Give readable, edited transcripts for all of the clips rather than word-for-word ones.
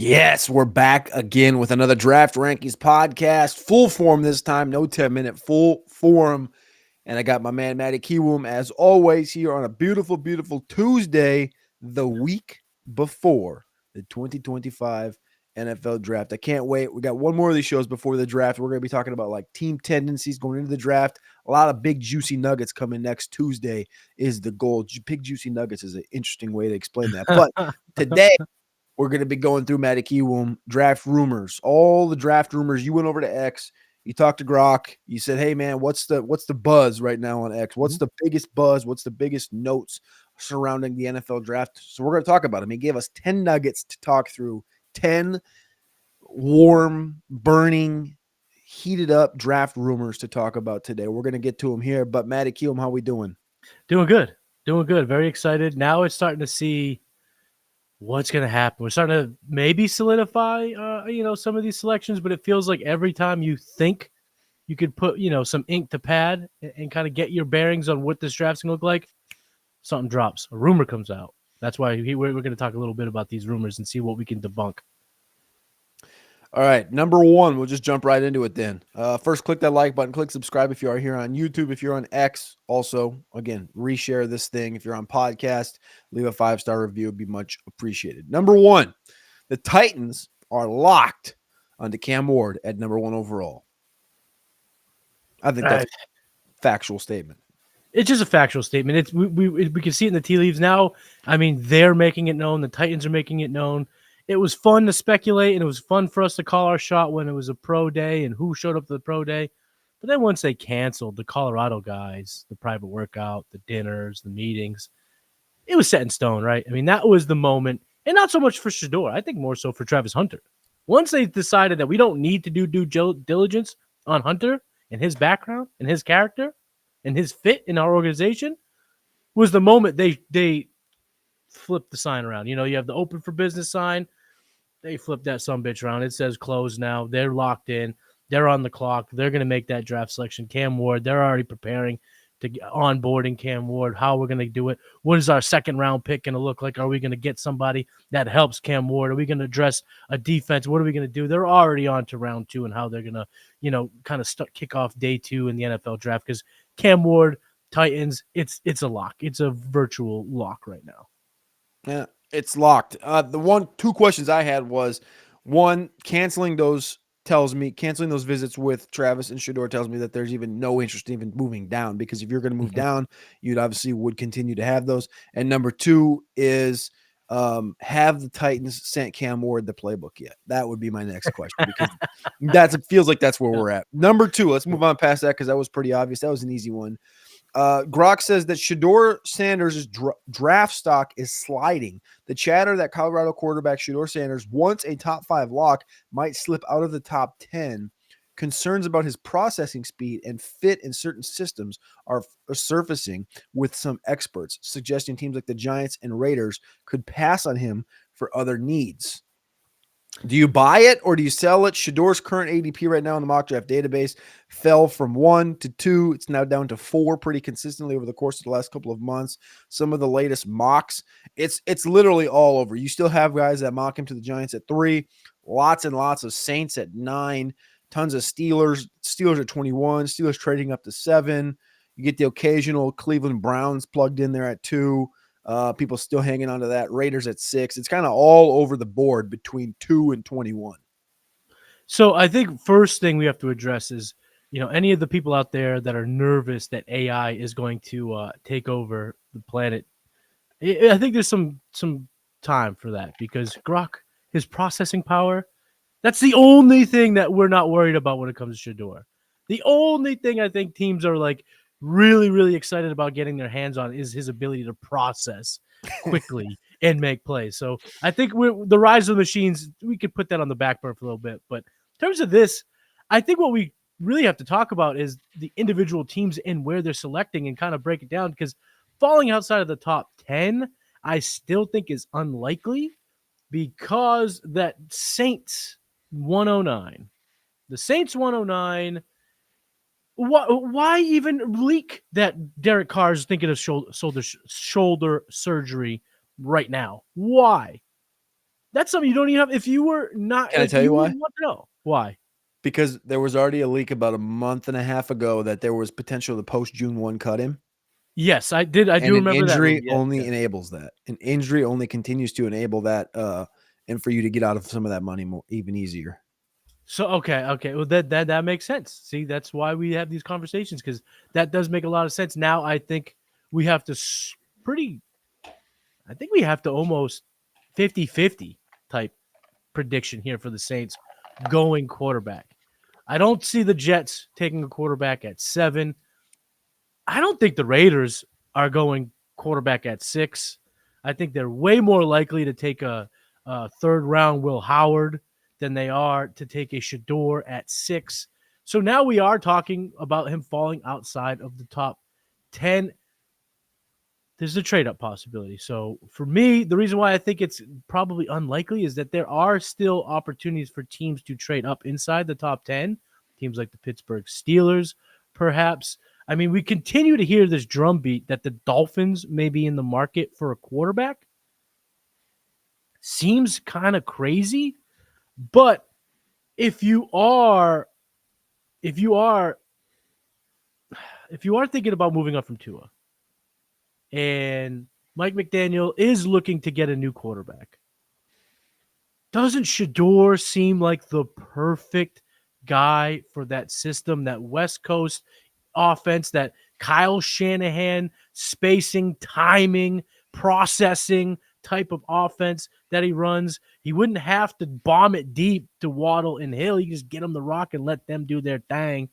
Yes, we're back again with another Draft Rankings podcast. Full form this time, no 10-minute, full form. And I got my man, Matty Kiwoom, as always, here on a beautiful, beautiful Tuesday, the week before the 2025 NFL Draft. I can't wait. We got one more of these shows before the draft. We're going to be talking about like team tendencies going into the draft. A lot of big, juicy nuggets coming next Tuesday is the goal. Big, juicy nuggets is an interesting way to explain that. But today, we're going to be going through Matty Kiwoom draft rumors, all the draft rumors. You went over to X, you talked to Grok, you said, "Hey man, what's the buzz right now on X? What's the biggest buzz? What's the biggest notes surrounding the NFL draft?" So we're going to talk about him. He gave us 10 nuggets to talk through, 10 warm, burning, heated up draft rumors to talk about today. We're going to get to him here, but Matty Kiwoom, how we doing? Doing good. Very excited. Now it's starting to see what's going to happen. We're starting to maybe solidify, some of these selections, but it feels like every time you think you could put, some ink to pad and kind of get your bearings on what this draft's going to look like, something drops. A rumor comes out. That's why we're going to talk a little bit about these rumors and see what we can debunk. All right, number one, we'll just jump right into it then. First, click that like button, click subscribe if you are here on YouTube. If you're on X, also, again, reshare this thing. If you're on podcast, leave a 5-star review. It'd be much appreciated. Number one, the Titans are locked onto Cam Ward at number one overall. I think that's a factual statement. It's just a factual statement. It's we can see it in the tea leaves now. I mean, they're making it known. The Titans are making it known. It was fun to speculate, and it was fun for us to call our shot when it was a pro day and who showed up to the pro day. But then once they canceled the Colorado guys, the private workout, the dinners, the meetings, it was set in stone, right? I mean, that was the moment, and not so much for Shador. I think more so for Travis Hunter. Once they decided that we don't need to do due diligence on Hunter and his background and his character and his fit in our organization, was the moment they flipped the sign around. You have the open for business sign. They flipped that sumbitch around. It says closed now. They're locked in. They're on the clock. They're going to make that draft selection. Cam Ward, they're already preparing to onboarding Cam Ward, how we're going to do it. What is our second round pick going to look like? Are we going to get somebody that helps Cam Ward? Are we going to address a defense? What are we going to do? They're already on to round two and how they're going to, kind of kick off day two in the NFL draft because Cam Ward, Titans, it's a lock. It's a virtual lock right now. Yeah, it's locked. The two questions I had was, one, canceling those visits with Travis and Shador tells me that there's even no interest in even moving down, because if you're going to move down, you'd obviously would continue to have those. And number two is, have the Titans sent Cam Ward the playbook yet? That would be my next question, because it feels like that's where we're at. Number two, let's move on past that because that was pretty obvious. That was an easy one. Grok says that Shador Sanders' draft stock is sliding. The chatter that Colorado quarterback Shador Sanders, once a top 5 lock, might slip out of the top 10. Concerns about his processing speed and fit in certain systems are surfacing with some experts, suggesting teams like the Giants and Raiders could pass on him for other needs. Do you buy it or do you sell it? Shador's current ADP right now in the mock draft database fell from 1 to 2. It's now down to 4 pretty consistently over the course of the last couple of months. Some of the latest mocks, it's literally all over. You still have guys that mock him to the Giants at 3, lots and lots of Saints at 9, tons of Steelers at 21, Steelers trading up to 7. You get the occasional Cleveland Browns plugged in there at 2. People still hanging on to that. Raiders at 6. It's kind of all over the board between 2 and 21. So I think first thing we have to address is, any of the people out there that are nervous that AI is going to take over the planet. I think there's some time for that because Grok, his processing power, that's the only thing that we're not worried about when it comes to Shador. The only thing I think teams are like really, really excited about getting their hands on is his ability to process quickly and make plays. So I think the rise of the machines, we could put that on the back burner for a little bit. But in terms of this, I think what we really have to talk about is the individual teams and where they're selecting and kind of break it down, because falling outside of the top 10, I still think is unlikely because that Saints 109, the Saints 109, why even leak that Derek Carr is thinking of shoulder surgery right now? Why? That's something you don't even have. If you were not Can I like tell you you why? would want to know why. Because there was already a leak about a month and a half ago that there was potential to post June 1 cut him. Yes, I did. I do And an remember that rumor. injury Yes, only yes. enables that. An injury only continues to enable that, and for you to get out of some of that money more even easier. So okay. Well, that makes sense. See, that's why we have these conversations because that does make a lot of sense. Now I think we have to pretty. I think we have to almost 50-50 type prediction here for the Saints going quarterback. I don't see the Jets taking a quarterback at 7. I don't think the Raiders are going quarterback at 6. I think they're way more likely to take a third round Will Howard than they are to take a Shador at 6. So now we are talking about him falling outside of the top 10. There's a trade up possibility. So for me, the reason why I think it's probably unlikely is that there are still opportunities for teams to trade up inside the top 10. Teams like the Pittsburgh Steelers, perhaps. I mean, we continue to hear this drumbeat that the Dolphins may be in the market for a quarterback. Seems kind of crazy, but if you are if you are if you are thinking about moving up from Tua and Mike McDaniel is looking to get a new quarterback, doesn't Shador seem like the perfect guy for that system, that West Coast offense, that Kyle Shanahan spacing, timing, processing type of offense that he runs? He wouldn't have to bomb it deep to Waddle and Hill. You just get them the rock and let them do their thing.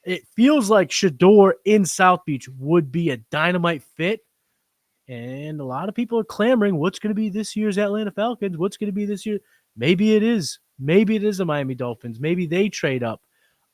It feels like Shador in South Beach would be a dynamite fit. And a lot of people are clamoring, what's going to be this year's Atlanta Falcons? What's going to be this year? Maybe it is. Maybe it is the Miami Dolphins. Maybe they trade up.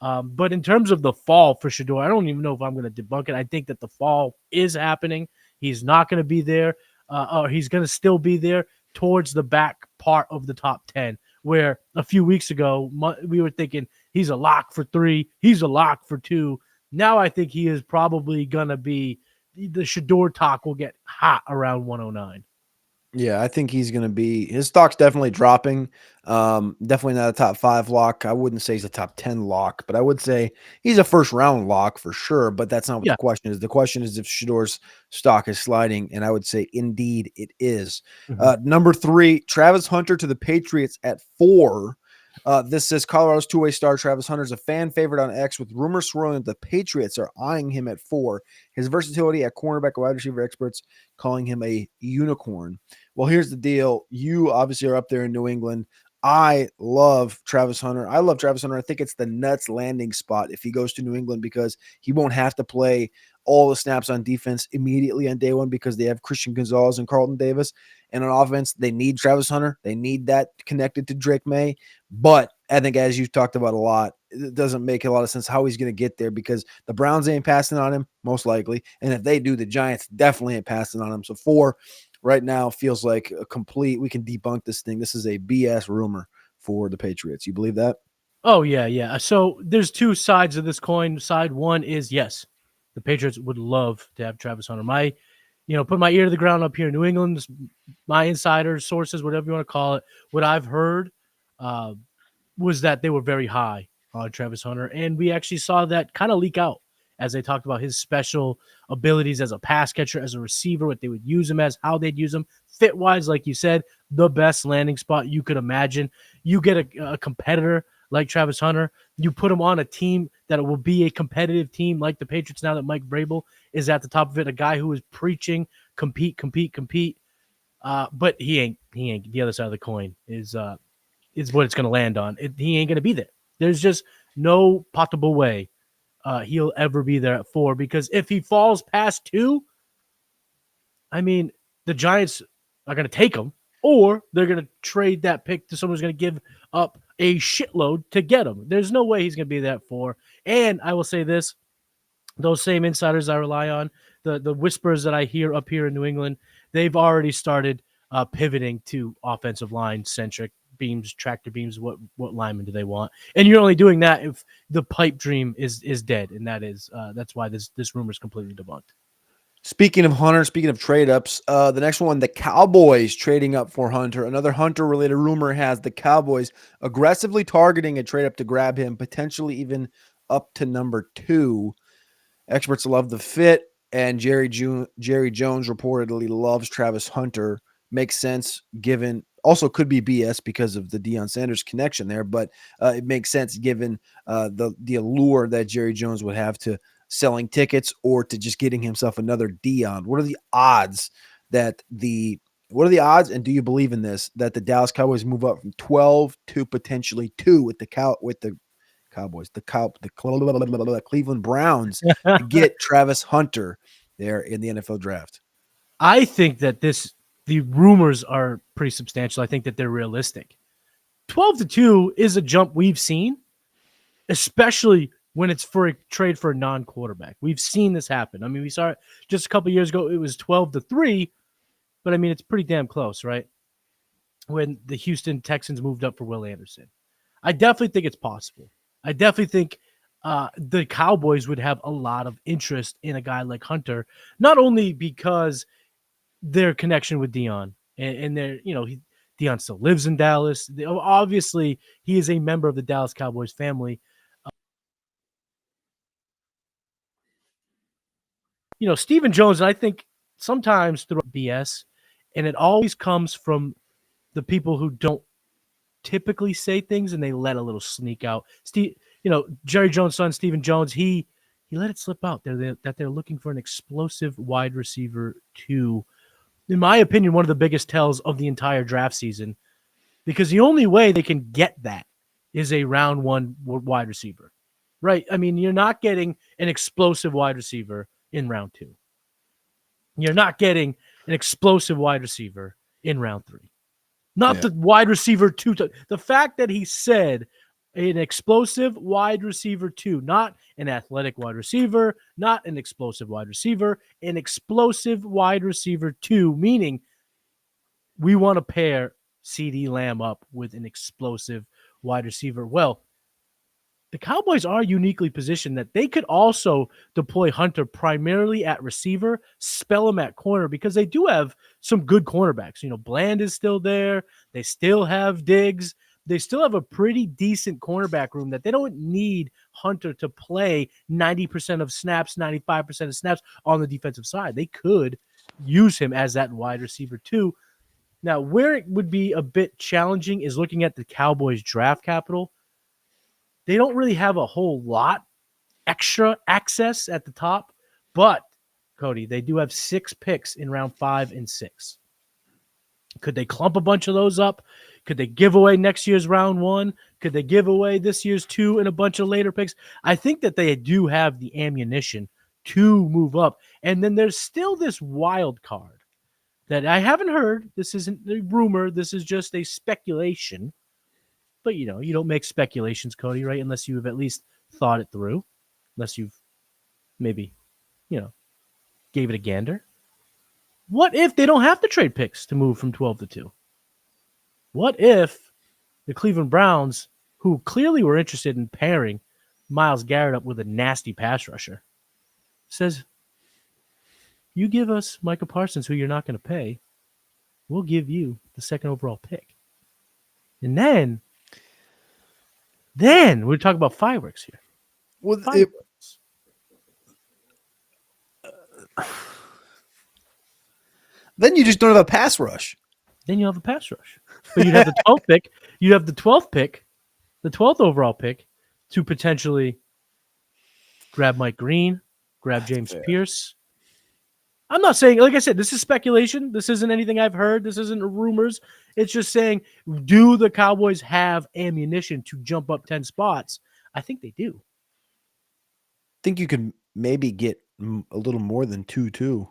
But in terms of the fall for Shador, I don't even know if I'm going to debunk it. I think that the fall is happening. He's not going to be there, or he's going to still be there towards the back part of the top 10, where a few weeks ago we were thinking he's a lock for 3, he's a lock for 2. Now I think he is probably going to be the Shador talk will get hot around 109. Yeah, I think he's gonna be his stock's definitely dropping. Definitely not a top 5 lock. I wouldn't say he's a top 10 lock, but I would say he's a first round lock for sure. But that's not what the Yeah. question is. The question is if Shador's stock is sliding, and I would say indeed it is. Mhm. Number 3, Travis Hunter to the Patriots at 4. This says Colorado's two-way star Travis Hunter is a fan favorite on X, with rumors swirling that the Patriots are eyeing him at 4. His versatility at cornerback, wide receiver experts calling him a unicorn. Well, here's the deal. You obviously are up there in New England. I love Travis Hunter. I love Travis Hunter. I think it's the nuts landing spot if he goes to New England, because he won't have to play all the snaps on defense immediately on day one because they have Christian Gonzalez and Carlton Davis. And on offense, they need Travis Hunter. They need that connected to Drake May. But I think, as you've talked about a lot, it doesn't make a lot of sense how he's going to get there, because the Browns ain't passing on him, most likely. And if they do, the Giants definitely ain't passing on him. So 4 right now feels like a complete, we can debunk this thing. This is a BS rumor for the Patriots. You believe that? Oh, yeah. So there's two sides of this coin. Side one is, yes, the Patriots would love to have Travis Hunter. Put my ear to the ground up here in New England, my insiders, sources, whatever you want to call it, what I've heard uh, was that they were very high on Travis Hunter. And we actually saw that kind of leak out as they talked about his special abilities as a pass catcher, as a receiver, what they would use him as, how they'd use him. Fit wise, like you said, the best landing spot you could imagine. You get a competitor like Travis Hunter, you put him on a team that will be a competitive team like the Patriots now that Mike Vrabel is at the top of it, a guy who is preaching compete. But he ain't. The other side of the coin is what it's going to land on. He ain't going to be there. There's just no possible way he'll ever be there at 4, because if he falls past 2, I mean, the Giants are going to take him, or they're going to trade that pick to someone who's going to give up a shitload to get him. There's no way he's going to be there at 4. And I will say this, those same insiders I rely on, the whispers that I hear up here in New England, they've already started pivoting to offensive line centric beams, tractor beams. What linemen do they want? And you're only doing that if the pipe dream is dead, and that's why this rumor is completely debunked. Speaking of Hunter, speaking of trade ups, the next one, the Cowboys trading up for Hunter. Another Hunter related rumor has the Cowboys aggressively targeting a trade up to grab him, potentially even up to number 2. Experts love the fit, and Jerry Jones reportedly loves Travis Hunter. Makes sense given, also could be BS because of the Deion Sanders connection there, but it makes sense given the allure that Jerry Jones would have to selling tickets or to just getting himself another Deion. That the what are the odds, and do you believe in this, that the Dallas Cowboys move up from 12 to potentially 2 with the Cowboys, the Cleveland Browns to get Travis Hunter there in the NFL draft? I think that the rumors are pretty substantial. I think that they're realistic. 12-2 is a jump we've seen, especially when it's for a trade for a non-quarterback. We've seen this happen. I mean, we saw it just a couple years ago. It was 12-3, but I mean, it's pretty damn close, right? When the Houston Texans moved up for Will Anderson. I definitely think it's possible. I definitely think the Cowboys would have a lot of interest in a guy like Hunter, not only because their connection with Deion and their, Deion still lives in Dallas. Obviously, he is a member of the Dallas Cowboys family. Stephen Jones, and I think sometimes through BS, and it always comes from the people who don't typically say things and they let a little sneak out. Jerry Jones' son, Stephen Jones, he let it slip out that they're looking for an explosive wide receiver too. In my opinion, one of the biggest tells of the entire draft season, because the only way they can get that is a round 1 wide receiver, right? I mean, you're not getting an explosive wide receiver in round 2. You're not getting an explosive wide receiver in round 3. Not the wide receiver 2. The fact that he said an explosive wide receiver 2, not an athletic wide receiver, not an explosive wide receiver, an explosive wide receiver 2, meaning we want to pair CeeDee Lamb up with an explosive wide receiver. Well, the Cowboys are uniquely positioned that they could also deploy Hunter primarily at receiver, spell him at corner, because they do have some good cornerbacks. Bland is still there. They still have Diggs. They still have a pretty decent cornerback room that they don't need Hunter to play 90% of snaps, 95% of snaps on the defensive side. They could use him as that wide receiver too. Now, where it would be a bit challenging is looking at the Cowboys draft capital. They don't really have a whole lot extra access at the top, but Cody, they do have 6 picks in round 5 and 6. Could they clump a bunch of those up? Could they give away next year's round 1? Could they give away this year's 2 and a bunch of later picks? I think that they do have the ammunition to move up. And then there's still this wild card that I haven't heard. This isn't a rumor. This is just a speculation. But, you don't make speculations, Cody, right? Unless you have at least thought it through. Unless you've maybe, gave it a gander. What if they don't have to trade picks to move from 12-2? What if the Cleveland Browns, who clearly were interested in pairing Myles Garrett up with a nasty pass rusher, says, you give us Micah Parsons, who you're not going to pay, we'll give you the 2nd overall pick. And then we're talking about fireworks here. Well, Fireworks. Then you just don't have a pass rush. Then you have a pass rush. But you'd have the 12th pick. You'd have the 12th pick, the 12th overall pick, to potentially grab Mike Green, grab James Pierce. I'm not saying, like I said, this is speculation. This isn't anything I've heard. This isn't rumors. It's just saying, do the Cowboys have ammunition to jump up 10 spots? I think they do. I think you could maybe get a little more than 2-2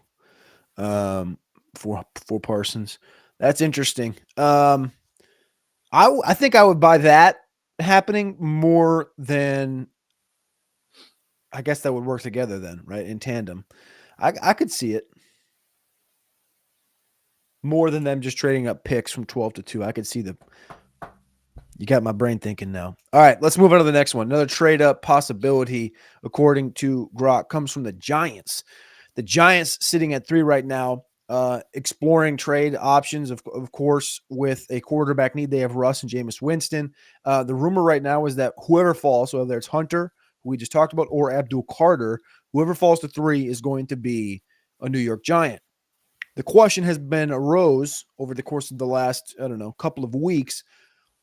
for Parsons. That's interesting. I think I would buy that happening more than, I guess that would work together then, right? In tandem. I could see it more than them just trading up picks from 12-2. I could see you got my brain thinking now. All right, let's move on to the next one. Another trade up possibility, according to Grok, comes from the Giants. The Giants sitting at 3 right now, exploring trade options, of course, with a quarterback need. They have Russ and Jameis Winston. The rumor right now is that whoever falls, so whether it's Hunter, who we just talked about, or Abdul Carter, whoever falls to 3 is going to be a New York Giant. The question has been arose over the course of the last, I don't know, couple of weeks.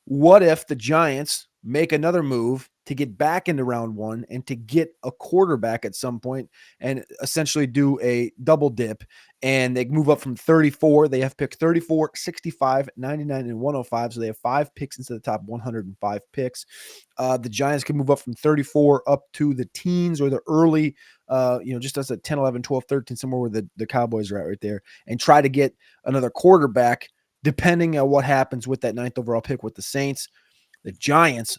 What if the Giants make another move to get back into round 1 and to get a quarterback at some point and essentially do a double dip, and they move up from 34? They have picked 34, 65, 99, and 105. So they have 5 picks into the top 105 picks. The Giants can move up from 34 up to the teens or the early, just as a 10, 11, 12, 13, somewhere where the Cowboys are at right there, and try to get another quarterback depending on what happens with that 9th overall pick with the Saints. The Giants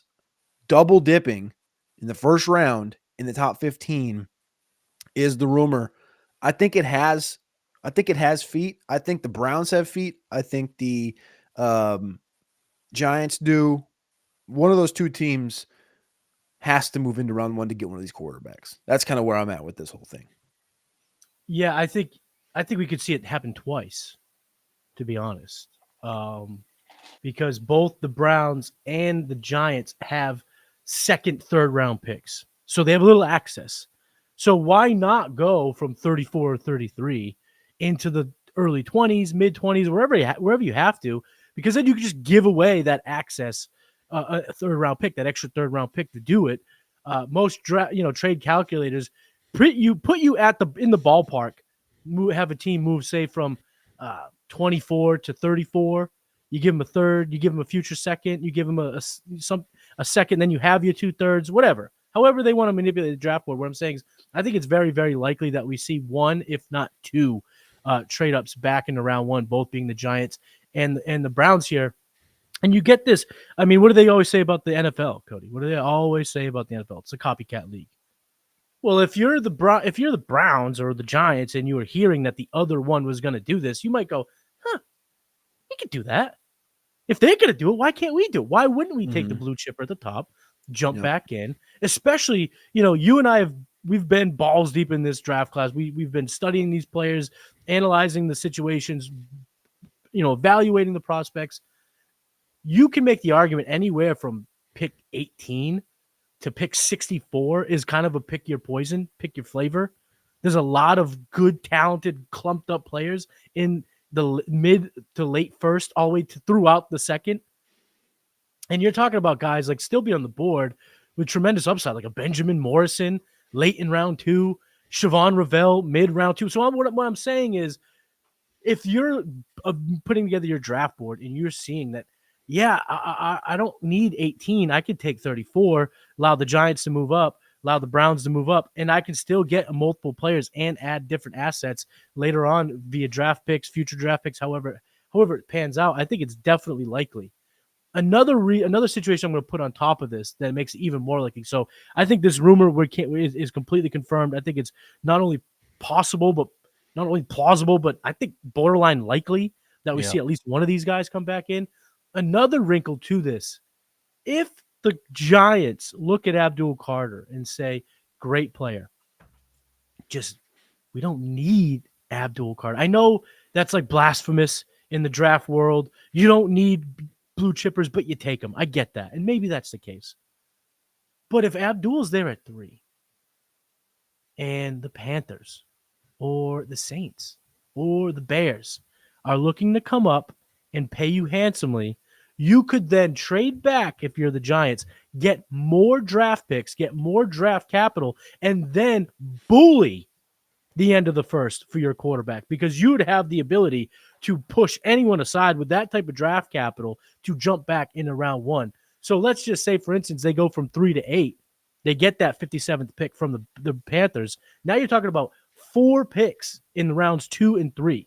double dipping in the first round in the top 15 is the rumor. I think it has feet. I think the Browns have feet. I think the Giants do. One of those two teams has to move into round 1 to get one of these quarterbacks. That's kind of where I'm at with this whole thing. Yeah, I think we could see it happen twice, to be honest. Because both the Browns and the Giants have second, third round picks. So they have a little access. So why not go from 34 or 33 into the early 20s, mid 20s, wherever you have to, because then you can just give away that access, a third round pick, that extra third round pick to do it. Most trade calculators put you in the ballpark. Have a team move, say, from 24 to 34. You give them a third, you give them a future second, you give them a second, then you have your 2/3, whatever. However they want to manipulate the draft board. What I'm saying is, I think it's very, very likely that we see one, if not two, trade ups back into round 1, both being the Giants and the Browns here. And you get this. I mean, what do they always say about the NFL, Cody? What do they always say about the NFL? It's a copycat league. Well, if you're the Browns or the Giants and you were hearing that the other one was going to do this, you might go, "Huh, we could do that. If they're going to do it, why can't we do it? Why wouldn't we take the blue chipper at the top, jump back in?" Especially, you and I we've been balls deep in this draft class. We've been studying these players, analyzing the situations, evaluating the prospects. You can make the argument anywhere from pick 18 to pick 64 is kind of a pick your poison, pick your flavor. There's a lot of good, talented, clumped up players in the mid to late first, all the way to throughout the second. And you're talking about guys like still be on the board with tremendous upside, like a Benjamin Morrison late in round 2, Siobhan Ravel mid round 2. So what I'm saying is, if you're putting together your draft board and you're seeing that, yeah, I don't need 18. I could take 34, allow the Giants to move up, allow the Browns to move up, and I can still get multiple players and add different assets later on via draft picks, future draft picks, however it pans out. I think it's definitely likely. Another situation I'm going to put on top of this that makes it even more likely. So I think this rumor is completely confirmed. I think it's not only possible, but not only plausible, but I think borderline likely that we see at least one of these guys come back in. Another wrinkle to this: if the Giants look at Abdul Carter and say, "Great player, just we don't need Abdul Carter." I know that's like blasphemous in the draft world. You don't need blue chippers, but you take them. I get that, and maybe that's the case. But if Abdul's there at 3, and the Panthers or the Saints or the Bears are looking to come up and pay you handsomely, you could then trade back if you're the Giants, get more draft picks, get more draft capital, and then bully the end of the first for your quarterback, because you would have the ability to push anyone aside with that type of draft capital to jump back into round 1. So let's just say, for instance, they go from 3 to 8. They get that 57th pick from the Panthers. Now you're talking about 4 picks in rounds 2 and 3.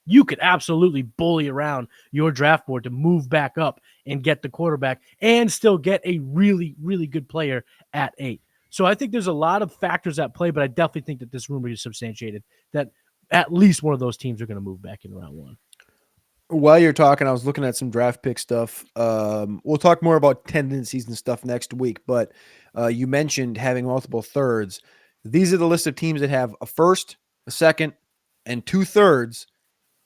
You could absolutely bully around your draft board to move back up and get the quarterback and still get a really, really good player at 8. So I think there's a lot of factors at play, but I definitely think that this rumor is substantiated that at least one of those teams are going to move back in round 1. While you're talking, I was looking at some draft pick stuff. We'll talk more about tendencies and stuff next week, but you mentioned having multiple thirds. These are the list of teams that have a first, a second, and two-thirds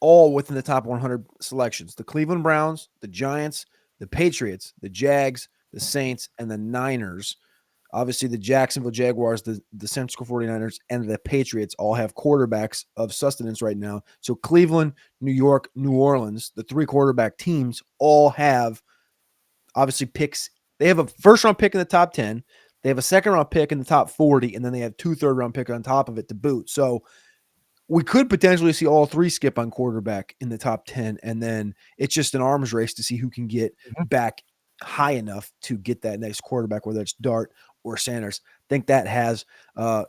all within the top 100 selections. The Cleveland Browns, the Giants, the Patriots, the Jags, the Saints, and the Niners. Obviously, the Jacksonville Jaguars, the San Francisco 49ers, and the Patriots all have quarterbacks of sustenance right now. So Cleveland, New York, New Orleans, the three quarterback teams all have obviously picks. They have a first-round pick in the top 10. They have a second-round pick in the top 40, and then they have two third-round pick on top of it to boot. So we could potentially see all three skip on quarterback in the top 10, and then it's just an arms race to see who can get back high enough to get that next quarterback, whether it's Dart or Sanders. I think that has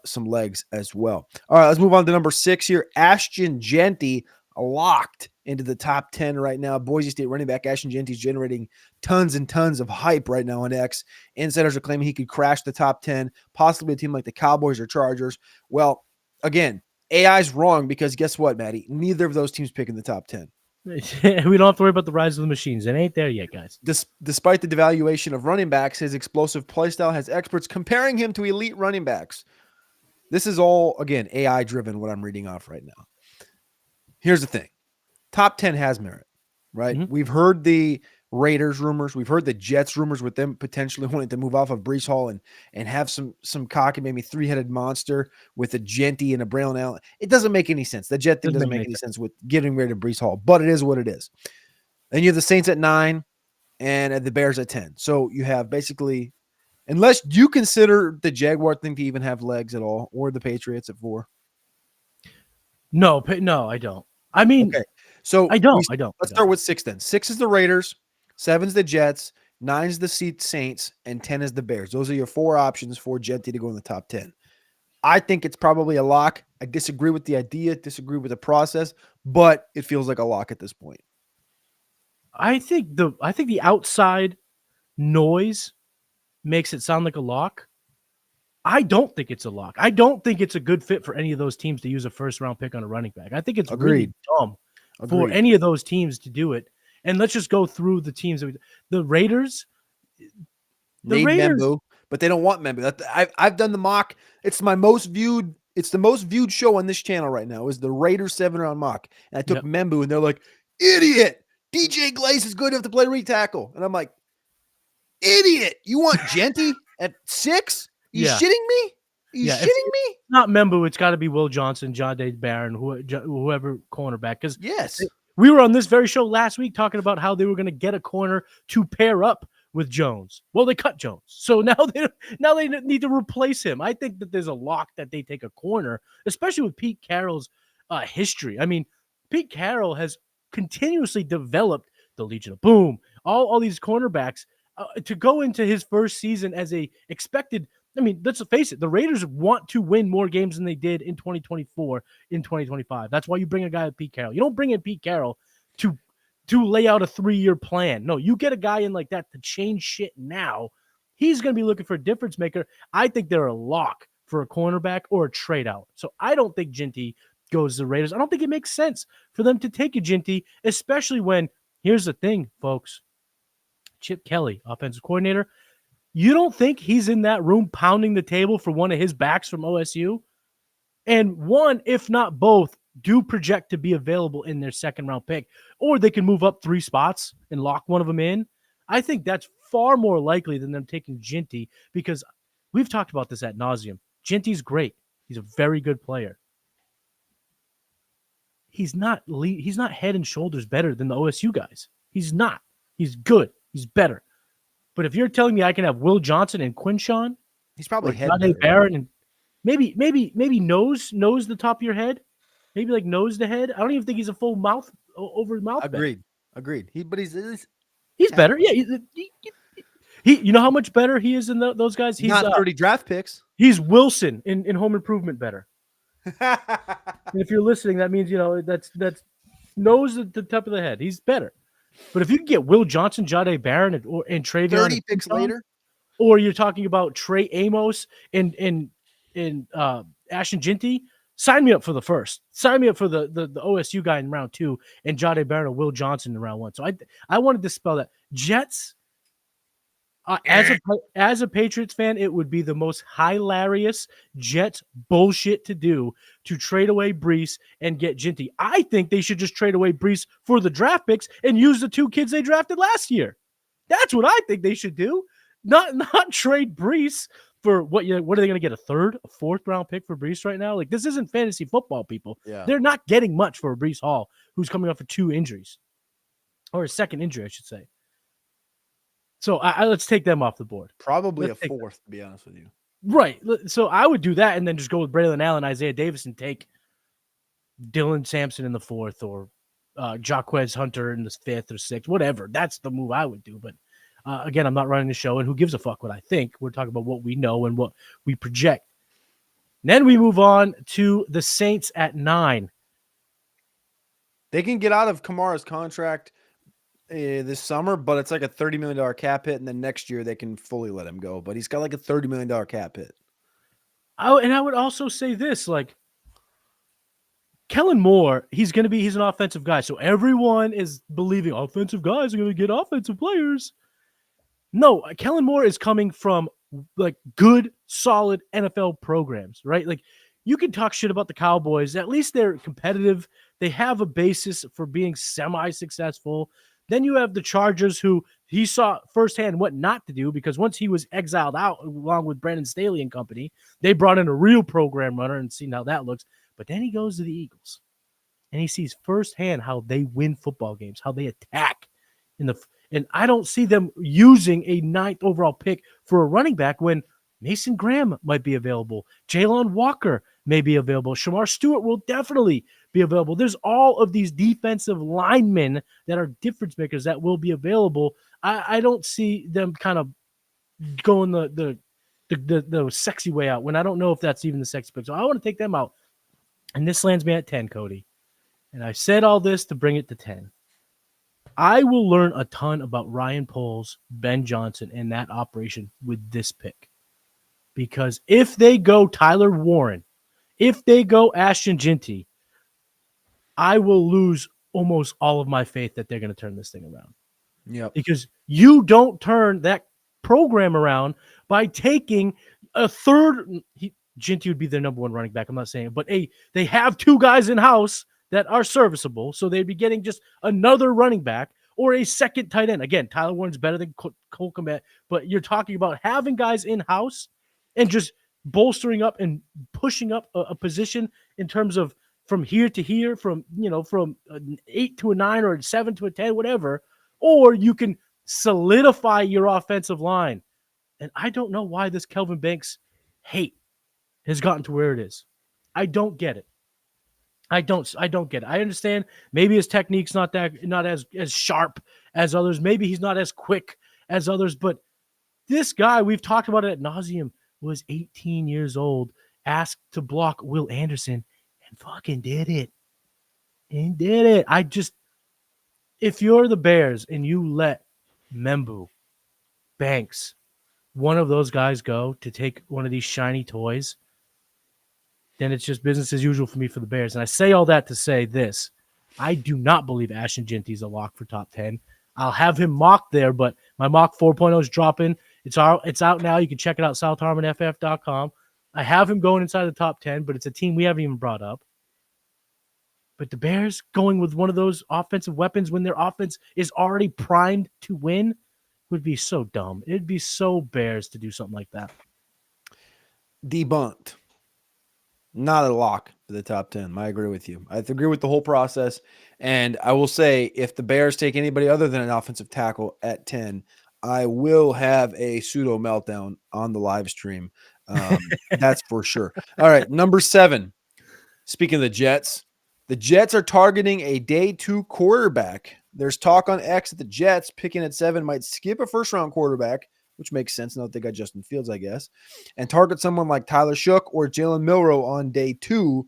some legs as well. All right, let's move on to number 6 here. Ashton Jeanty locked into the top 10 right now. Boise State running back Ashton Jeanty is generating tons and tons of hype right now on X. Insiders are claiming he could crash the top 10, possibly a team like the Cowboys or Chargers. Well, again, AI's wrong because guess what, Maddie? Neither of those teams pick in the top 10. We don't have to worry about the rise of the machines. It ain't there yet, guys. Despite the devaluation of running backs, his explosive play style has experts comparing him to elite running backs. This is all, again, AI driven, what I'm reading off right now. Here's the thing. Top 10 has merit, right? Mm-hmm. We've heard the Raiders rumors. We've heard the Jets rumors with them potentially wanting to move off of Breece Hall and have some cocky, maybe three-headed monster with a Jeanty and a Braylon Allen. It doesn't make any sense. The Jet thing doesn't make any sense with getting rid of Breece Hall, but it is what it is. Then you have the Saints at 9 and the Bears at 10. So you have basically, unless you consider the Jaguar thing to even have legs at all, or the Patriots at 4. No, I don't. I mean, okay. So I don't. Let's start with 6 then. 6 is the Raiders, 7's the Jets, 9's the Saints, and 10 is the Bears. Those are your 4 options for Jeanty to go in the top 10. I think it's probably a lock. I disagree with the idea, disagree with the process, but it feels like a lock at this point. I think the outside noise makes it sound like a lock. I don't think it's a lock. I don't think it's a good fit for any of those teams to use a first-round pick on a running back. I think it's really dumb for any of those teams to do it. And let's just go through the teams. The Raiders. Membu, but they don't want Membu. I've done the mock. It's the most viewed show on this channel right now is the Raiders 7-round mock. And I took Membu, and they're like, idiot. DJ Glaze is good enough to play right tackle. And I'm like, idiot. You want Jeanty at 6? You shitting me? You shitting me? Not Membu. It's got to be Will Johnson, Jahdae Barron, whoever cornerback. Because yes, we were on this very show last week talking about how they were going to get a corner to pair up with Jones. Well, they cut Jones, so now they need to replace him. I think that there's a lock that they take a corner, especially with Pete Carroll's history. I mean, Pete Carroll has continuously developed the Legion of Boom, all these cornerbacks to go into his first season as a expected. I mean, let's face it, the Raiders want to win more games than they did in 2024, in 2025. That's why you bring a guy like Pete Carroll. You don't bring in Pete Carroll to lay out a 3-year plan. No, you get a guy in like that to change shit now. He's going to be looking for a difference maker. I think they're a lock for a cornerback or a trade out. So I don't think Jeanty goes to the Raiders. I don't think it makes sense for them to take a Jeanty, especially when, here's the thing, folks. Chip Kelly, offensive coordinator, you don't think he's in that room pounding the table for one of his backs from OSU? And one, if not both, do project to be available in their second-round pick. Or they can move up 3 spots and lock one of them in. I think that's far more likely than them taking Jeanty because we've talked about this ad nauseum. Jeanty's great. He's a very good player. He's not head and shoulders better than the OSU guys. He's not. He's good. He's better. But if you're telling me I can have Will Johnson and Quinshawn, he's probably head Barron and maybe nose the top of your head, maybe like nose to head. I don't even think he's a full mouth over mouth. Agreed. He's better. Yeah, he you know how much better he is than those guys. He's not 30 draft picks. He's Wilson in Home Improvement better. And if you're listening, that means that's nose at the top of the head. He's better. But if you can get Will Johnson, Jahdae Barron, and Travion 30 picks later, or you're talking about Trey Amos and Ashton Jeanty, sign me up for the first. Sign me up for the OSU guy in round 2 and Jahdae Barron or Will Johnson in round 1. So I wanted to spell that. Jets, As a Patriots fan, it would be the most hilarious Jets bullshit to do to trade away Brees and get Ginty. I think they should just trade away Brees for the draft picks and use the 2 kids they drafted last year. That's what I think they should do. Not trade Brees for what are they going to get, a third, a fourth round pick for Brees right now? Like, this isn't fantasy football, people. Yeah. They're not getting much for Brees Hall, who's coming off of 2 injuries, or a second injury, I should say. So let's take them off the board. Probably Let's a fourth, to be honest with you. Right. So I would do that and then just go with Braylon Allen, Isaiah Davis, and take Dylan Sampson in the 4th, or Jaquez Hunter in the 5th or 6th, whatever. That's the move I would do. But again, I'm not running the show, and who gives a fuck what I think? We're talking about what we know and what we project. And then we move on to the Saints at 9. They can get out of Kamara's contract this summer, but it's like a $30 million cap hit, and then next year they can fully let him go. But he's got like a $30 million cap hit. And I would also say this, like, Kellen Moore, he's an offensive guy. So everyone is believing offensive guys are going to get offensive players. No, Kellen Moore is coming from like good, solid NFL programs, right? Like, you can talk shit about the Cowboys. At least they're competitive. They have a basis for being semi-successful. Then you have the Chargers, who he saw firsthand what not to do, because once he was exiled out along with Brandon Staley and company, they brought in a real program runner and seen how that looks. But then he goes to the Eagles and he sees firsthand how they win football games, how they attack and I don't see them using a 9th overall pick for a running back when Mason Graham might be available. Jalen Walker may be available. Shamar Stewart will definitely be available. There's all of these defensive linemen that are difference makers that will be available. I don't see them kind of going the sexy way out, when I don't know if that's even the sexy pick. So I want to take them out. And this lands me at 10, Cody. And I said all this to bring it to 10. I will learn a ton about Ryan Poles, Ben Johnson, and that operation with this pick. Because if they go Tyler Warren, if they go Ashton Ginty, I will lose almost all of my faith that they're going to turn this thing around. Yep. Because you don't turn that program around by taking a third. Ginty would be their number 1 running back. I'm not saying it, but they have 2 guys in house that are serviceable, so they'd be getting just another running back or a second tight end. Again, Tyler Warren's better than Cole Kmet, but you're talking about having guys in house and just bolstering up and pushing up a position in terms of from here to here, from an 8 to a 9 or a 7 to a 10, whatever. Or you can solidify your offensive line. And I don't know why this Kelvin Banks hate has gotten to where it is. I don't get it. I don't get it. I understand maybe his technique's not as sharp as others. Maybe he's not as quick as others. But this guy, we've talked about it ad nauseum, was 18 years old, asked to block Will Anderson, and fucking did it. And did it. If you're the Bears and you let Membu, Banks, one of those guys go to take one of these shiny toys, then it's just business as usual for me for the Bears. And I say all that to say this. I do not believe Ashton Ginty is a lock for top 10. I'll have him mocked there, but my mock 4.0 is dropping. It's out now. You can check it out, southharmonff.com. I have him going inside the top 10, but it's a team we haven't even brought up. But the Bears going with one of those offensive weapons when their offense is already primed to win would be so dumb. It'd be so Bears to do something like that. Debunked. Not a lock for the top 10. I agree with you. I agree with the whole process. And I will say, if the Bears take anybody other than an offensive tackle at 10, I will have a pseudo meltdown on the live stream. That's for sure. All right, number 7. Speaking of the Jets are targeting a day 2 quarterback. There's talk on X that the Jets, picking at 7, might skip a first-round quarterback, which makes sense now that they got Justin Fields, I guess, and target someone like Tyler Shook or Jalen Milroe on day 2.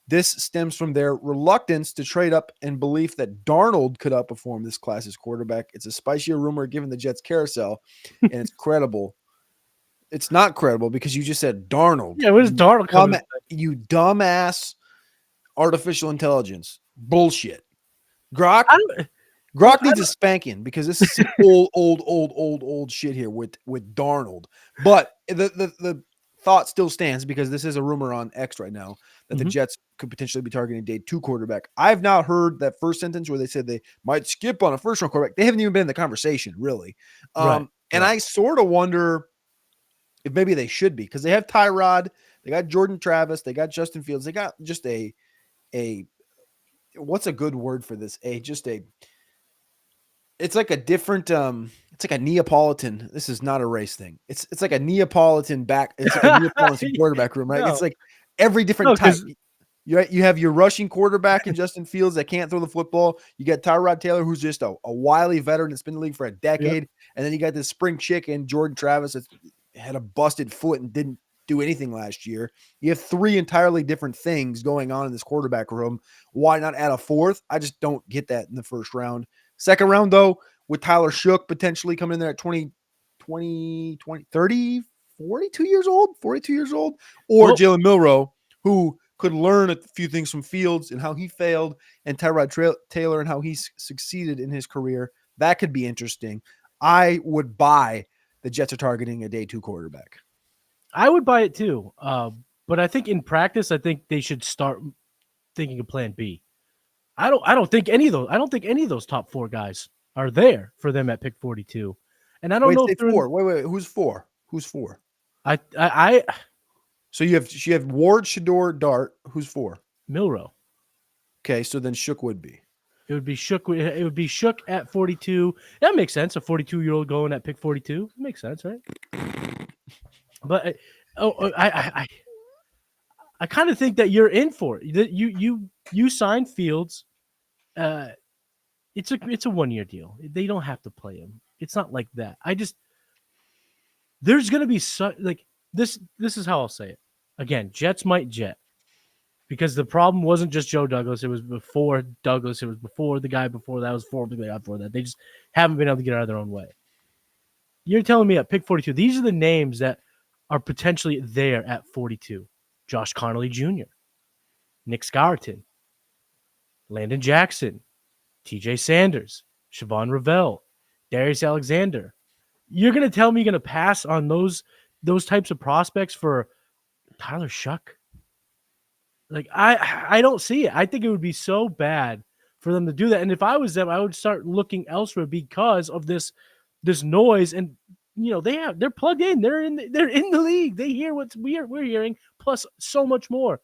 This stems from their reluctance to trade up and belief that Darnold could outperform this class's quarterback. It's a spicier rumor given the Jets carousel, and it's credible. It's not credible because you just said Darnold. Yeah, where's Darnold coming? You dumbass artificial intelligence. Bullshit. Grok, Well, Gronk needs a spanking because this is some old shit here with Darnold. But the thought still stands because this is a rumor on X right now that the Mhm. Jets could potentially be targeting day 2 quarterback. I've not heard that first sentence where they said they might skip on a first round quarterback. They haven't even been in the conversation, really. Right, And right. I sort of wonder if maybe they should be because they have Tyrod, they got Jordan Travis, they got Justin Fields, they got just a what's a good word for this? It's like a different it's like a Neapolitan. This is not a race thing. It's like a Neapolitan back. It's like a Neapolitan quarterback room, right? It's No, like every different no, type. because You have your rushing quarterback in Justin Fields that can't throw the football. You got Tyrod Taylor, who's just a wily veteran that's been in the league for a yep. decade. And then you got this spring chicken, Jordan Travis, that had a busted foot and didn't do anything last year. You have three entirely different things going on in this quarterback room. Why not add a fourth? I just don't get that in the first round. Second round, though, with Tyler Shook potentially coming in there at 30, 42 years old, 42 years old, or Well, Jalen Milroe, who could learn a few things from Fields and how he failed, and Tyrod Taylor and how he succeeded in his career. That could be interesting. I would buy the Jets are targeting a day 2 quarterback. I would buy it too. But I think in practice, I think they should start thinking of Plan B. I don't think any of those. I don't think any of those top four guys are there for them at pick 42. And I don't Wait, know say if they're in. 4. Wait. Who's 4? Who's 4? I So you have Ward, Shador, Dart. Who's 4? Milrow. Okay, so then Shook would be. It would be Shook. It would be Shook at 42. That makes sense. A 42-year-old going at pick 42 makes sense, right? But I kind of think that you're in for it. That you signed Fields. Uh, it's a 1 year deal. They don't have to play him. It's not like that. There's gonna be like this. This is how I'll say it. Again, Jets might jet because the problem wasn't just Joe Douglas. It was before Douglas. It was before the guy before that. It was before the guy before that. They just haven't been able to get out of their own way. You're telling me at pick 42, these are the names that are potentially there at 42. Josh Connolly Jr., Nick Scarton, Landon Jackson, TJ Sanders, Siobhan Ravel, Darius Alexander. You're going to tell me you're going to pass on those types of prospects for Tyler Shuck? Like I don't see it. I think it would be so bad for them to do that. And if I was them, I would start looking elsewhere because of this noise. And they're plugged in. They're in the league. They hear what we're hearing, plus so much more.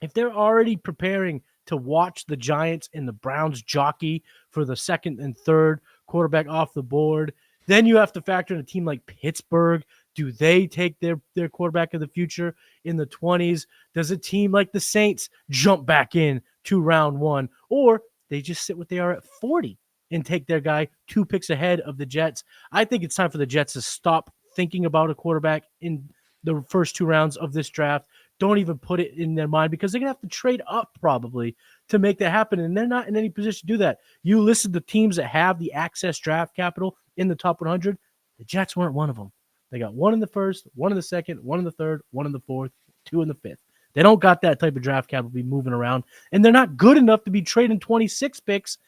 If they're already preparing to watch the Giants and the Browns jockey for the second and third quarterback off the board, then you have to factor in a team like Pittsburgh. Do they take their quarterback of the future in the 20s? Does a team like the Saints jump back in to round one? Or they just sit what they are at 40 and take their guy 2 picks ahead of the Jets? I think it's time for the Jets to stop thinking about a quarterback in the first 2 rounds of this draft. Don't even put it in their mind because they're going to have to trade up probably to make that happen. And they're not in any position to do that. You listed the teams that have the access draft capital in the top 100. The Jets weren't one of them. They got one in the first, one in the second, one in the third, one in the fourth, two in the fifth. They don't got that type of draft capital to be moving around. And they're not good enough to be trading 26 picks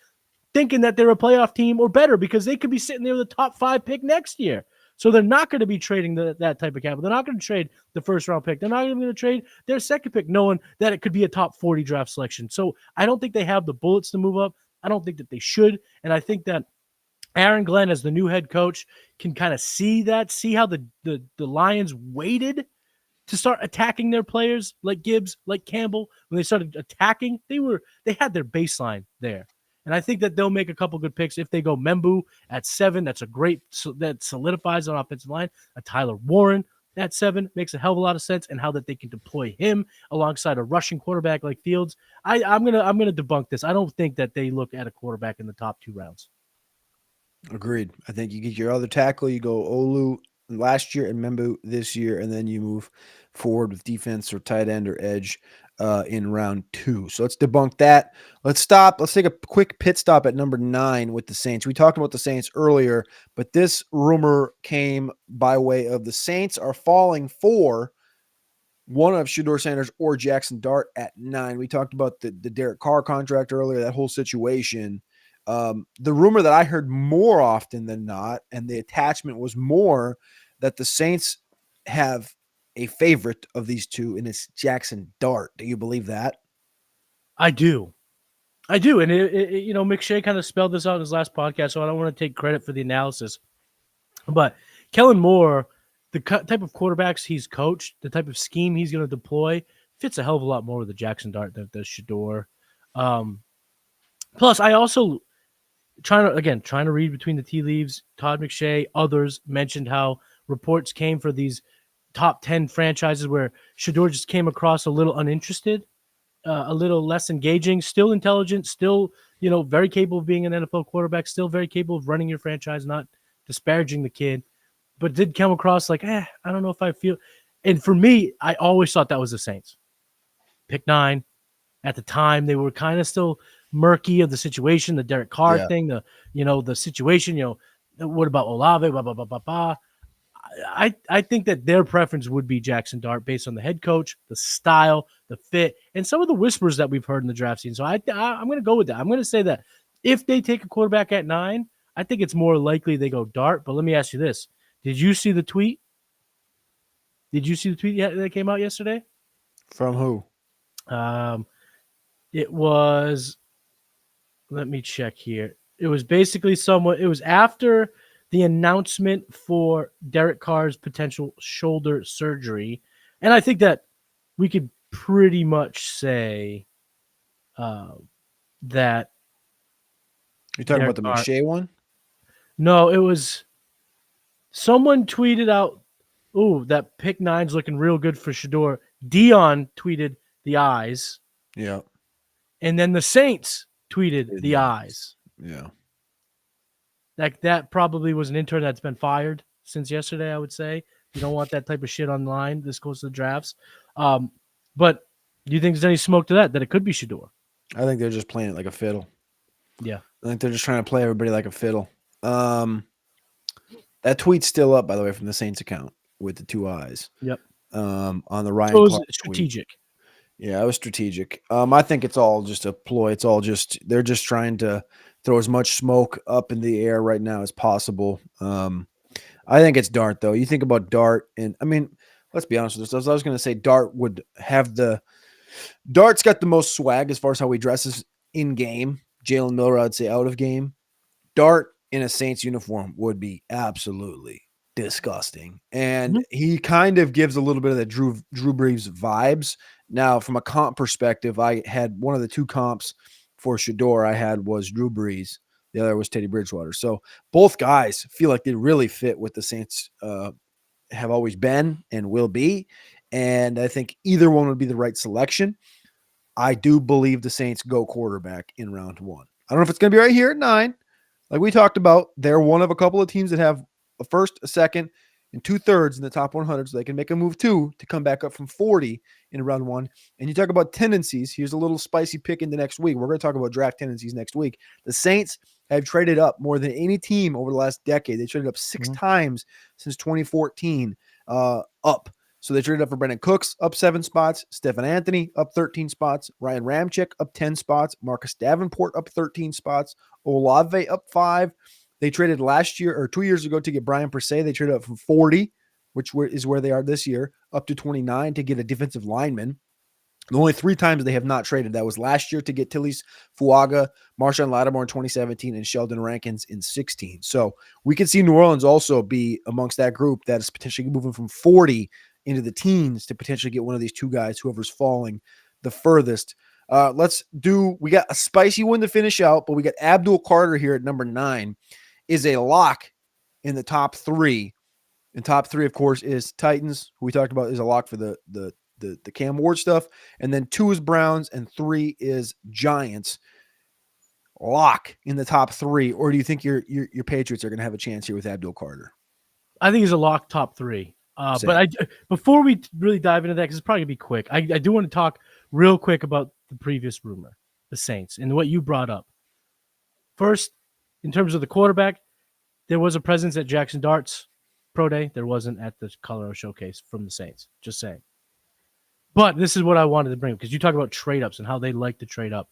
thinking that they're a playoff team or better because they could be sitting there with the top 5 pick next year. So they're not going to be trading that type of capital. They're not going to trade the first round pick. They're not even going to trade their second pick, knowing that it could be a top 40 draft selection. So I don't think they have the bullets to move up. I don't think that they should. And I think that Aaron Glenn, as the new head coach, can kind of see how the Lions waited to start attacking their players like Gibbs, like Campbell. When they started attacking, they had their baseline there. And I think that they'll make a couple good picks if they go Membu at 7. That's a great that solidifies on offensive line. A Tyler Warren at 7 makes a hell of a lot of sense, and how that they can deploy him alongside a rushing quarterback like Fields. I'm gonna debunk this. I don't think that they look at a quarterback in the top 2 rounds. Agreed. I think you get your other tackle, you go Olu last year and Membu this year, and then you move forward with defense or tight end or edge in round 2. So let's debunk that. Let's stop. Let's take a quick pit stop at number 9 with the Saints. We talked about the Saints earlier, but this rumor came by way of the Saints are falling for one of Shador Sanders or Jackson Dart at 9. We talked about the Derek Carr contract earlier, that whole situation. The rumor that I heard more often than not, and the attachment was more that the Saints have a favorite of these two, and it's Jackson Dart. Do you believe that? I do. I do. And, McShay kind of spelled this out in his last podcast, so I don't want to take credit for the analysis. But Kellen Moore, the type of quarterbacks he's coached, the type of scheme he's going to deploy, fits a hell of a lot more with the Jackson Dart than the Shador. Plus, I also trying to read between the tea leaves. Todd McShay, others mentioned how reports came for these top 10 franchises where Shador just came across a little uninterested, a little less engaging, still intelligent, still, very capable of being an NFL quarterback, still very capable of running your franchise, not disparaging the kid, but did come across like, I don't know if I feel. And for me, I always thought that was the Saints. Pick 9. At the time, they were kind of still murky of the situation, the Derek Carr Yeah. thing, the situation, what about Olave, blah, blah, blah, blah, blah. I think that their preference would be Jackson Dart based on the head coach, the style, the fit, and some of the whispers that we've heard in the draft scene. So I'm going to go with that. I'm going to say that if they take a quarterback at 9, I think it's more likely they go Dart. But let me ask you this. Did you see the tweet? Did you see the tweet that came out yesterday? From who? It was, let me check here. It was basically it was after the announcement for Derek Carr's potential shoulder surgery. And I think that we could pretty much say that You're talking Derek about the Carr. McShay one? No, it was someone tweeted out, that pick 9's looking real good for Shador. Dion tweeted the eyes. Yeah. And then the Saints tweeted the eyes. Yeah. That probably was an intern that's been fired since yesterday, I would say. You don't want that type of shit online this close to the drafts. But do you think there's any smoke to that it could be Shador? I think they're just playing it like a fiddle. Yeah. I think they're just trying to play everybody like a fiddle. That tweet's still up, by the way, from the Saints account with the 2 eyes. Yep. On the Ryan So it was Clark strategic. Tweet. Yeah, it was strategic. I think it's all just a ploy. It's all they're just trying to throw as much smoke up in the air right now as possible. I think it's Dart, though. You think about Dart, and I mean, let's be honest with ourselves. I was going to say Dart would have Dart's got the most swag as far as how he dresses in game. Jalen Miller, I'd say out of game. Dart in a Saints uniform would be absolutely disgusting. And he kind of gives a little bit of the Drew Brees vibes. Now, from a comp perspective, I had one of the 2 comps for Shador I had was Drew Brees. The other was Teddy Bridgewater. So both guys feel like they really fit what the Saints have always been and will be. And I think either one would be the right selection. I do believe the Saints go quarterback in round 1. I don't know if it's going to be right here at 9. Like we talked about, they're one of a couple of teams that have a first, a second, and 2/3 in the top 100, so they can make a move to come back up from 40 in round 1. And you talk about tendencies. Here's a little spicy pick into next week. We're going to talk about draft tendencies next week. The Saints have traded up more than any team over the last decade. They traded up 6 times since 2014 up. So they traded up for Brandon Cooks, up 7 spots. Stephen Anthony, up 13 spots. Ryan Ramczyk, up 10 spots. Marcus Davenport, up 13 spots. Olave, up 5. They traded last year or 2 years ago to get Brian Persay. They traded up from 40, which is where they are this year, up to 29 to get a defensive lineman. The only 3 times they have not traded. That was last year to get Tillis Fuaga, Marshawn Lattimore in 2017, and Sheldon Rankins in 16. So we could see New Orleans also be amongst that group that is potentially moving from 40 into the teens to potentially get one of these 2 guys, whoever's falling the furthest. We got a spicy one to finish out, but we got Abdul Carter here at number 9 is a lock in the top 3. And top 3, of course, is Titans, who we talked about is a lock for the Cam Ward stuff. And then 2 is Browns and 3 is Giants. Lock in the top 3. Or do you think your Patriots are going to have a chance here with Abdul Carter? I think he's a lock top 3. But before we really dive into that, because it's probably going to be quick, I do want to talk real quick about the previous rumor, the Saints, and what you brought up. First, in terms of the quarterback, there was a presence at Jackson Dart's pro day. There wasn't at the Colorado Showcase from the Saints. Just saying. But this is what I wanted to bring up, because you talk about trade ups and how they like to trade up.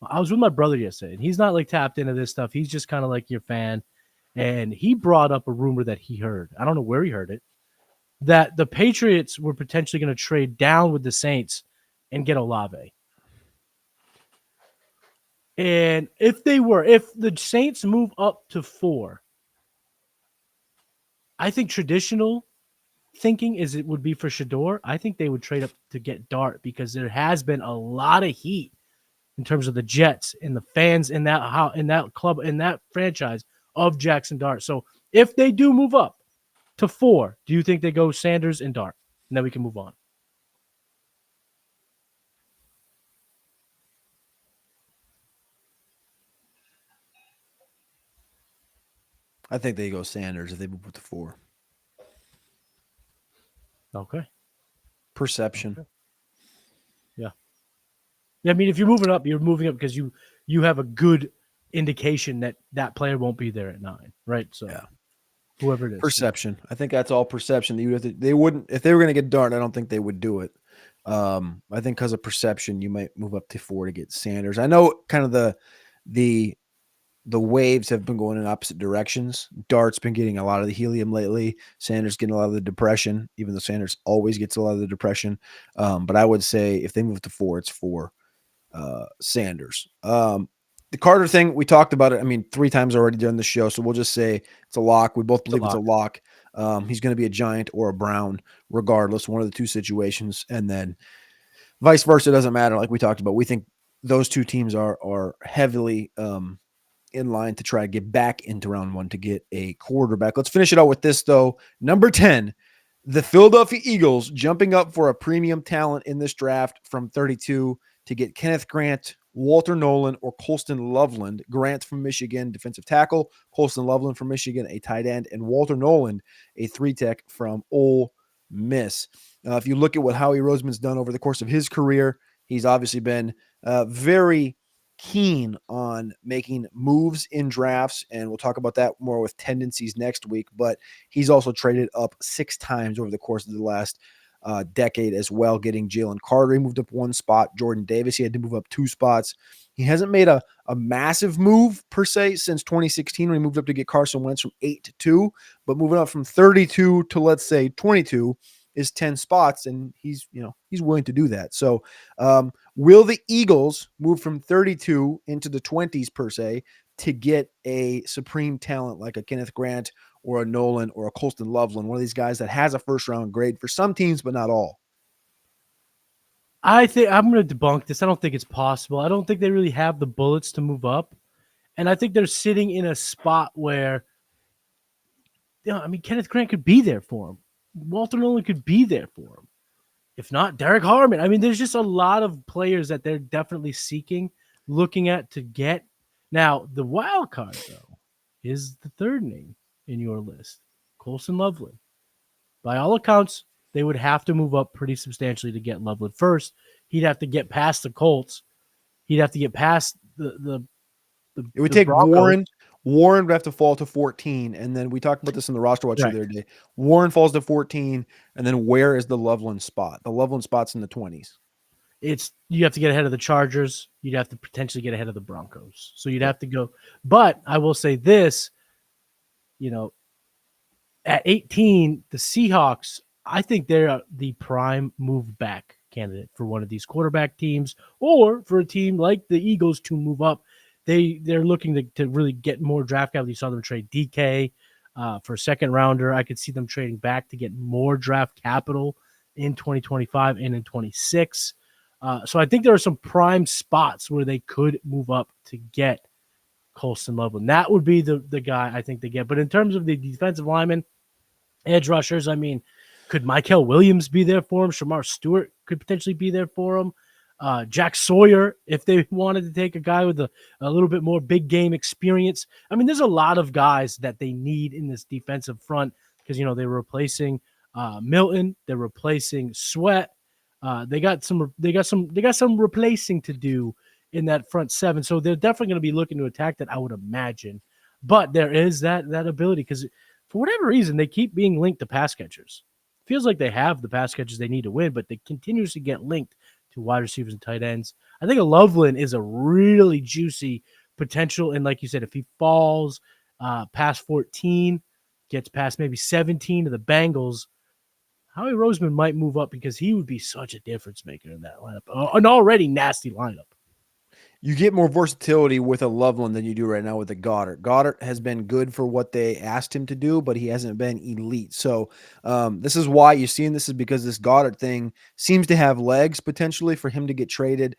I was with my brother yesterday, and he's not like tapped into this stuff. He's just kind of like your fan. And he brought up a rumor that he heard. I don't know where he heard it, that the Patriots were potentially going to trade down with the Saints and get Olave. And if the Saints move up to 4, I think traditional thinking is it would be for Shador. I think they would trade up to get Dart because there has been a lot of heat in terms of the Jets and the fans in that club in that franchise of Jackson Dart. So if they do move up to 4, do you think they go Sanders and Dart? And then we can move on. I think they go Sanders if they move up to 4. Okay. Perception. Okay. Yeah. Yeah. I mean, if you're moving up, you're moving up because you have a good indication that that player won't be there at 9, right? So Yeah. whoever it is. Perception. I think that's all perception. They wouldn't if they were going to get Dart. I don't think they would do it. I think because of perception, you might move up to 4 to get Sanders. I know kind of the waves have been going in opposite directions. Dart's been getting a lot of the helium lately. Sanders getting a lot of the depression, even though Sanders always gets a lot of the depression. But I would say if they move to 4, it's for Sanders. The Carter thing, we talked about it. I mean, 3 times already during the show. So we'll just say it's a lock. We both believe it's a lock. He's going to be a Giant or a Brown, regardless, one of the 2 situations. And then vice versa, it doesn't matter. Like we talked about, we think those 2 teams are heavily in line to try to get back into round 1 to get a quarterback. Let's finish it out with this, though. Number 10, the Philadelphia Eagles jumping up for a premium talent in this draft from 32 to get Kenneth Grant, Walter Nolan, or Colston Loveland. Grant from Michigan, defensive tackle. Colston Loveland from Michigan, a tight end. And Walter Nolan, a 3-tech from Ole Miss. If you look at what Howie Roseman's done over the course of his career, he's obviously been very keen on making moves in drafts, and we'll talk about that more with tendencies next week. But he's also traded up 6 times over the course of the last decade as well, getting Jalen Carter. He moved up 1 spot. Jordan Davis, he had to move up 2 spots. He hasn't made a massive move per se since 2016 when he moved up to get Carson Wentz from 8 to 2, but moving up from 32 to, let's say, 22 is 10 spots, and he's willing to do that. So will the Eagles move from 32 into the 20s per se to get a supreme talent like a Kenneth Grant or a Nolan or a Colston Loveland, one of these guys that has a first-round grade for some teams but not all? I think I'm going to debunk this. I don't think it's possible. I don't think they really have the bullets to move up. And I think they're sitting in a spot where, I mean, Kenneth Grant could be there for him. Walter Nolan could be there for him. If not, Derek Harmon. I mean, there's just a lot of players that they're definitely seeking, looking at to get. Now, the wild card, though, is the third name in your list, Colston Loveland. By all accounts, they would have to move up pretty substantially to get Loveland first. He'd have to get past the Colts. He'd have to get past the It would the take Broncos. Warren. Warren would have to fall to 14, and then we talked about this in the roster watch the other day. Warren falls to 14, and then where is the Loveland spot? The Loveland spot's in the 20s. You have to get ahead of the Chargers. You'd have to potentially get ahead of the Broncos. So you'd have to go. But I will say this, at 18, the Seahawks, I think they're the prime move back candidate for one of these quarterback teams, or for a team like the Eagles to move up. They're looking to really get more draft capital. You saw them trade DK for a second rounder. I could see them trading back to get more draft capital in 2025 and in 26. So I think there are some prime spots where they could move up to get Colston Loveland. That would be the guy I think they get. But in terms of the defensive linemen, edge rushers, I mean, could Michael Williams be there for him? Shamar Stewart could potentially be there for him. Jack Sawyer, if they wanted to take a guy with a little bit more big game experience. I mean, there's a lot of guys that they need in this defensive front because, they're replacing Milton. They're replacing Sweat. They got some replacing to do in that front 7. So they're definitely going to be looking to attack that, I would imagine. But there is that ability because for whatever reason, they keep being linked to pass catchers. Feels like they have the pass catchers they need to win, but they continuously get linked to wide receivers and tight ends. I think a Loveland is a really juicy potential. And like you said, if he falls past 14, gets past maybe 17 to the Bengals, Howie Roseman might move up because he would be such a difference maker in that lineup. An already nasty lineup. You get more versatility with a Loveland than you do right now with a Goddard. Goddard has been good for what they asked him to do, but he hasn't been elite. So this is why you're seeing this, is because this Goddard thing seems to have legs potentially for him to get traded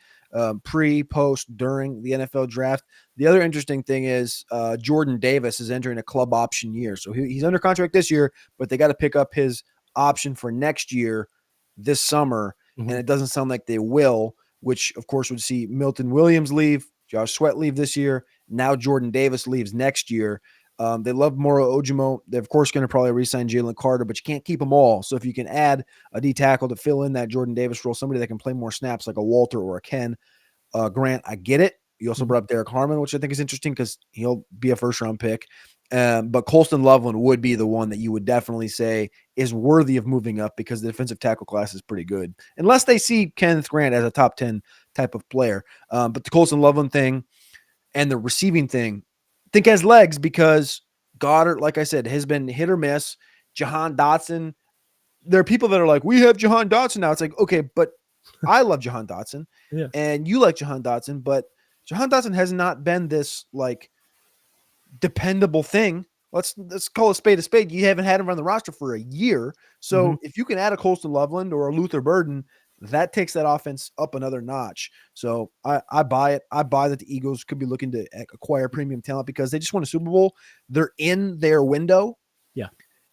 pre, post, during the NFL draft. The other interesting thing is Jordan Davis is entering a club option year. So he's under contract this year, but they got to pick up his option for next year this summer, and it doesn't sound like they will, which of course would see Milton Williams leave, Josh Sweat leave this year. Now Jordan Davis leaves next year. They love Moro Ojimo. They're of course going to probably re-sign Jalen Carter, but you can't keep them all. So if you can add a D tackle to fill in that Jordan Davis role, somebody that can play more snaps like a Walter or a Ken Grant, I get it. You also brought up Derek Harmon, which I think is interesting because he'll be a first-round pick. But Colston Loveland would be the one that you would definitely say is worthy of moving up because the defensive tackle class is pretty good, unless they see Kenneth Grant as a top 10 type of player. But the Colston Loveland thing and the receiving thing, I think has legs because Goddard, like I said, has been hit or miss. Jahan Dotson, there are people that are like, we have Jahan Dotson now. It's like, okay, but I love Jahan Dotson and you like Jahan Dotson, but Jahan Dotson has not been this like dependable thing. Let's call a spade a spade. You haven't had him on the roster for a year. So if you can add a Colston Loveland or a Luther Burden, that takes that offense up another notch. So I buy it. I buy that the Eagles could be looking to acquire premium talent because they just won a Super Bowl. They're in their window. Yeah.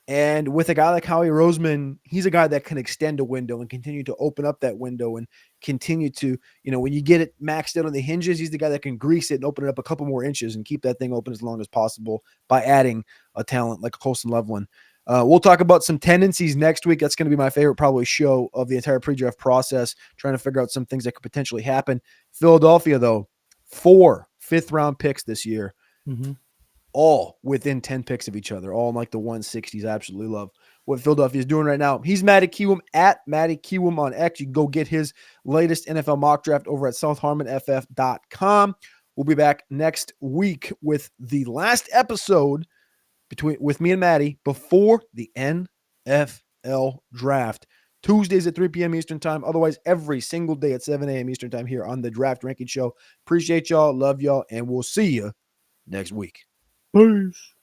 And with a guy like Howie Roseman, he's a guy that can extend a window and continue to open up that window and continue to, when you get it maxed out on the hinges, he's the guy that can grease it and open it up a couple more inches and keep that thing open as long as possible by adding a talent like Colston Loveland. We'll talk about some tendencies next week. That's going to be my favorite probably show of the entire pre-draft process, trying to figure out some things that could potentially happen. Philadelphia, though, 4 fifth-round picks this year. All within 10 picks of each other, all in like the 160s. I absolutely love what Philadelphia is doing right now. He's Matty Kiwum at Matty Kiwum on X. You can go get his latest NFL mock draft over at southharmonff.com. We'll be back next week with the last episode with me and Matty before the NFL draft. Tuesdays at 3 p.m. Eastern time. Otherwise, every single day at 7 a.m. Eastern time here on the Draft Ranking Show. Appreciate y'all. Love y'all. And we'll see you next week. Peace.